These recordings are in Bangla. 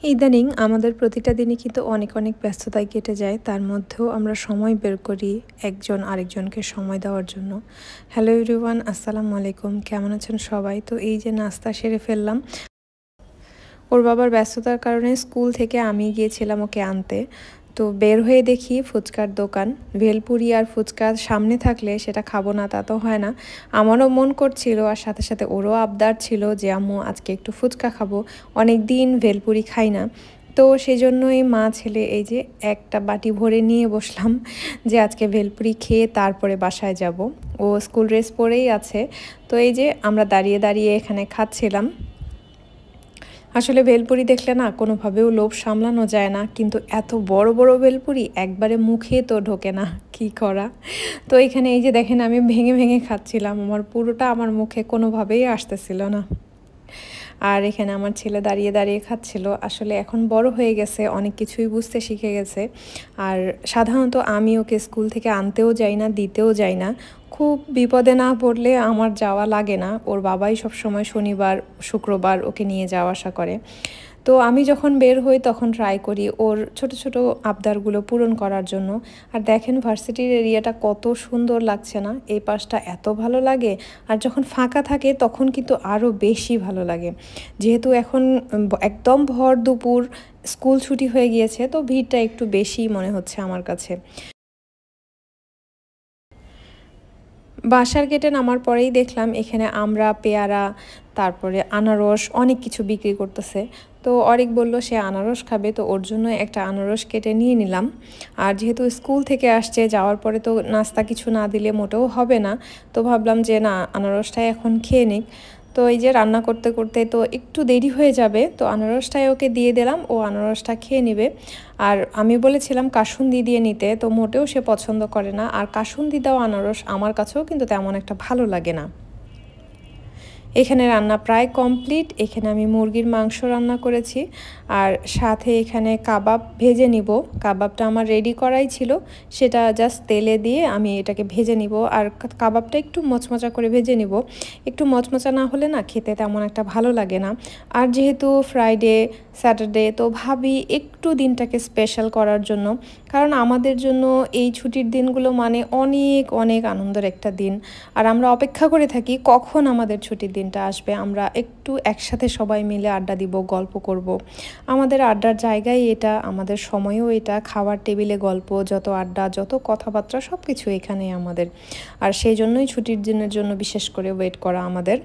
ইদানিং আমাদের প্রতিটা দিনই কিন্তু অনেক অনেক ব্যস্ততায় কেটে যায়। তার মধ্যেও আমরা সময় বের করি একজন আরেকজনকে সময় দেওয়ার জন্য। হ্যালো এভরিওয়ান, আসসালামু আলাইকুম। কেমন আছেন সবাই? তো এই যে নাস্তা সেরে ফেললাম। ওর বাবার ব্যস্ততার কারণে স্কুল থেকে আমি গিয়েছিলাম ওকে আনতে। তো বের হয়ে দেখি ফুচকার দোকান। ভেলপুরি আর ফুচকা সামনে থাকলে সেটা খাবো না তা তো হয় না। আমারও মন করছিল আর সাথে সাথে ওরও আবদার ছিল যে আম্মু আজকে একটু ফুচকা খাবো। অনেক দিন ভেলপুরি খাই না। তো সেজন্যই মা ছেলে এই যে একটা বাটি ভরে নিয়ে বসলাম যে আজকে ভেলপুরি খেয়ে তারপরে বাসায় যাব। ও স্কুল ড্রেস পরেই আছে। তো এই যে আমরা দাঁড়িয়ে দাঁড়িয়ে এখানে খাচ্ছিলাম। আসলে ভেলপুরি দেখলে না কোনোভাবেও লোভ সামলানো যায় না, কিন্তু এত বড় বড় ভেলপুরি একবারে মুখে তো ঢোকে না, কি করা। তো এখানে এই যে দেখেন আমি ভেঙে ভেঙে খাচ্ছিলাম, আমার পুরোটা আমার মুখে কোনোভাবেই আসতেছিল না। আর এখানে আমার ছেলে দাঁড়িয়ে দাঁড়িয়ে খাচ্ছিল। আসলে এখন বড় হয়ে গেছে, অনেক কিছুই বুঝতে শিখে গেছে। আর সাধারণত আমি ওকে স্কুল থেকে আনতেও যাই না, দিতেও যাই না। খুব বিপদে না পড়লে আমার যাওয়া লাগে না, ওর বাবাই সবসময় শনিবার শুক্রবার ওকে নিয়ে যাওয়া আসা করে। তো আমি যখন বের হই তখন ট্রাই করি ওর ছোট ছোট আবদারগুলো পূরণ করার জন্য। আর দেখেন ভার্সিটির এরিয়াটা কত সুন্দর লাগছে না? এই পাশটা এত ভালো লাগে। আর যখন ফাঁকা থাকে তখন কিন্তু আরও বেশি ভালো লাগে। যেহেতু এখন একদম ভর দুপুর, স্কুল ছুটি হয়ে গিয়েছে, তো ভিড়টা একটু বেশিই মনে হচ্ছে আমার কাছে। বাসার গেটে নামার পরেই দেখলাম এখানে আমরা পেয়ারা, তারপরে আনারস অনেক কিছু বিক্রি করতেছে। তো অরিক বলল সে আনারস খাবে, তো ওর জন্য একটা আনারস কেটে নিয়ে নিলাম। আর যেহেতু স্কুল থেকে আসছে, যাওয়ার পরে তো নাস্তা কিছু না দিলে মোটেও হবে না। তো ভাবলাম যে না, আনারসটাই এখন খেয়ে নিক। তো এই যে রান্না করতে করতে তো একটু দেরি হয়ে যাবে, তো আনারসটাই ওকে দিয়ে দিলাম, ও আনারসটা খেয়ে নেবে। আর আমি বলেছিলাম কাসুন্দি দিয়ে নিতে, তো মোটেও সে পছন্দ করে না। আর কাসুন্দি দেওয়া আনারস আমার কাছেও কিন্তু তেমন একটা ভালো লাগে না। এখানে রান্না প্রায় কমপ্লিট। এখানে আমি মুরগির মাংস রান্না করেছি, আর সাথে এখানে কাবাব ভেজে নিব। কাবাবটা আমার রেডি করাই ছিল, সেটা জাস্ট তেলে দিয়ে আমি এটাকে ভেজে নিব। আর কাবাবটা একটু মচমচা করে ভেজে নিব। একটু মচমচা না হলে না খেতে তেমন একটা ভালো লাগে না। আর যেহেতু ফ্রাইডে স্যাটারডে, তো ভাবি একটু দিনটাকে স্পেশাল করার জন্য। কারণ আমাদের জন্য এই ছুটির দিনগুলো মানে অনেক অনেক আনন্দের একটা দিন। আর আমরা অপেক্ষা করে থাকি কখন আমাদের ছুটির দিনটা আসবে, আমরা একটু একসাথে সবাই মিলে আড্ডা দিব, গল্প করব। আমাদের আড্ডার জায়গায় এটা, আমাদের সময়ও এটা। খাওয়ার টেবিলে গল্প, যত আড্ডা, যত কথাবার্তা সব কিছু এখানেই আমাদের। আর সেই জন্যই ছুটির দিনের জন্য বিশেষ করে ওয়েট করা আমাদের।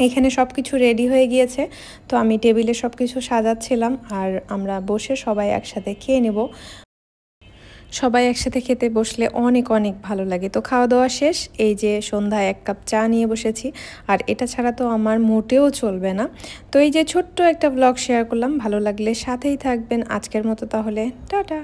এখানে সব কিছু রেডি হয়ে গিয়েছে, তো আমি টেবিলে সব কিছু সাজাচ্ছিলাম আর আমরা বসে সবাই একসাথে খেয়ে নেব। সবাই একসাথে খেতে বসলে অনেক অনেক ভালো লাগে। তো খাওয়া দাওয়া শেষ, এই যে সন্ধ্যায় 1 কাপ চা নিয়ে বসেছি। আর এটা ছাড়া তো আমার মোটেও চলবে না। তো এই যে ছোট্ট একটা ব্লগ শেয়ার করলাম, ভালো লাগলে সাথেই থাকবেন। আজকের মতো তাহলে টাটা।